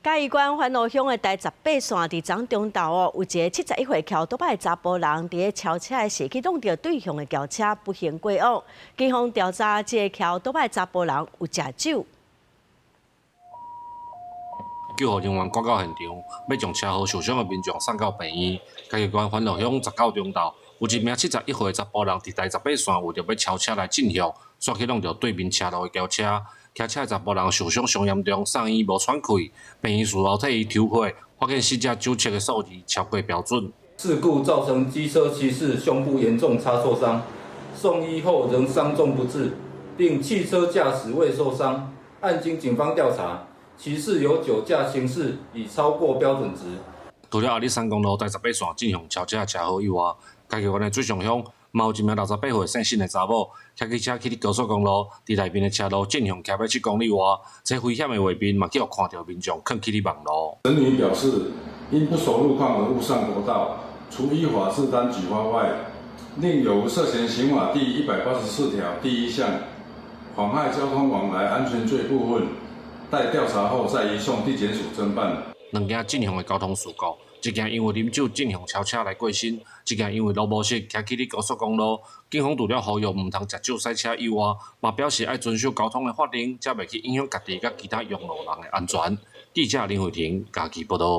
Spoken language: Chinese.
嘉義縣番路鄉的第18線佇昨中晝有一個71歲騎歐多拜的查甫人佇咧超車的時，去弄到對向的轎車，不幸過往。警方調查，這個騎歐多拜的查甫人有食酒。救護人員趕到現場，要將車禍受傷的民眾送到病院。嘉義縣番路鄉19中晝，有一名71歲的查甫人佇第18線為着要超車來進向，煞去弄到對面車路的轎車。騎車的查甫人受傷上嚴重，送醫無喘氣。病院事後替伊抽血，發現死者酒測的數字超過標準。事故造成機車騎士胸部嚴重擦挫傷，送醫後仍傷重不治，並汽車駕駛未受傷。案經警方調查，騎士有酒駕行駛，已超過標準值。除了阿里山公路第18線進向超車車禍以外，嘉義縣的水上鄉嘛有一名68歲姓沈的查某，騎機車去高速公路，佇內面的車路進向開要7公里外，這危險的畫面嘛，去互看到民眾囥去哩網路。陳女表示，因不熟路況而誤上國道，除依法自擔舉發外，另有涉嫌刑法第184條第1項妨害交通往來安全罪部分，待調查後再移送地檢署偵辦。兩件正向的交通事故，一件因為飲酒正向超車來過身，一件因為路無熟騎去哩高速公路。警方除了呼籲唔通食酒賽車以外，嘛表示愛遵守交通的法令，才袂去影響家己甲其他用路人的安全。記者林慧婷，嘉義報道。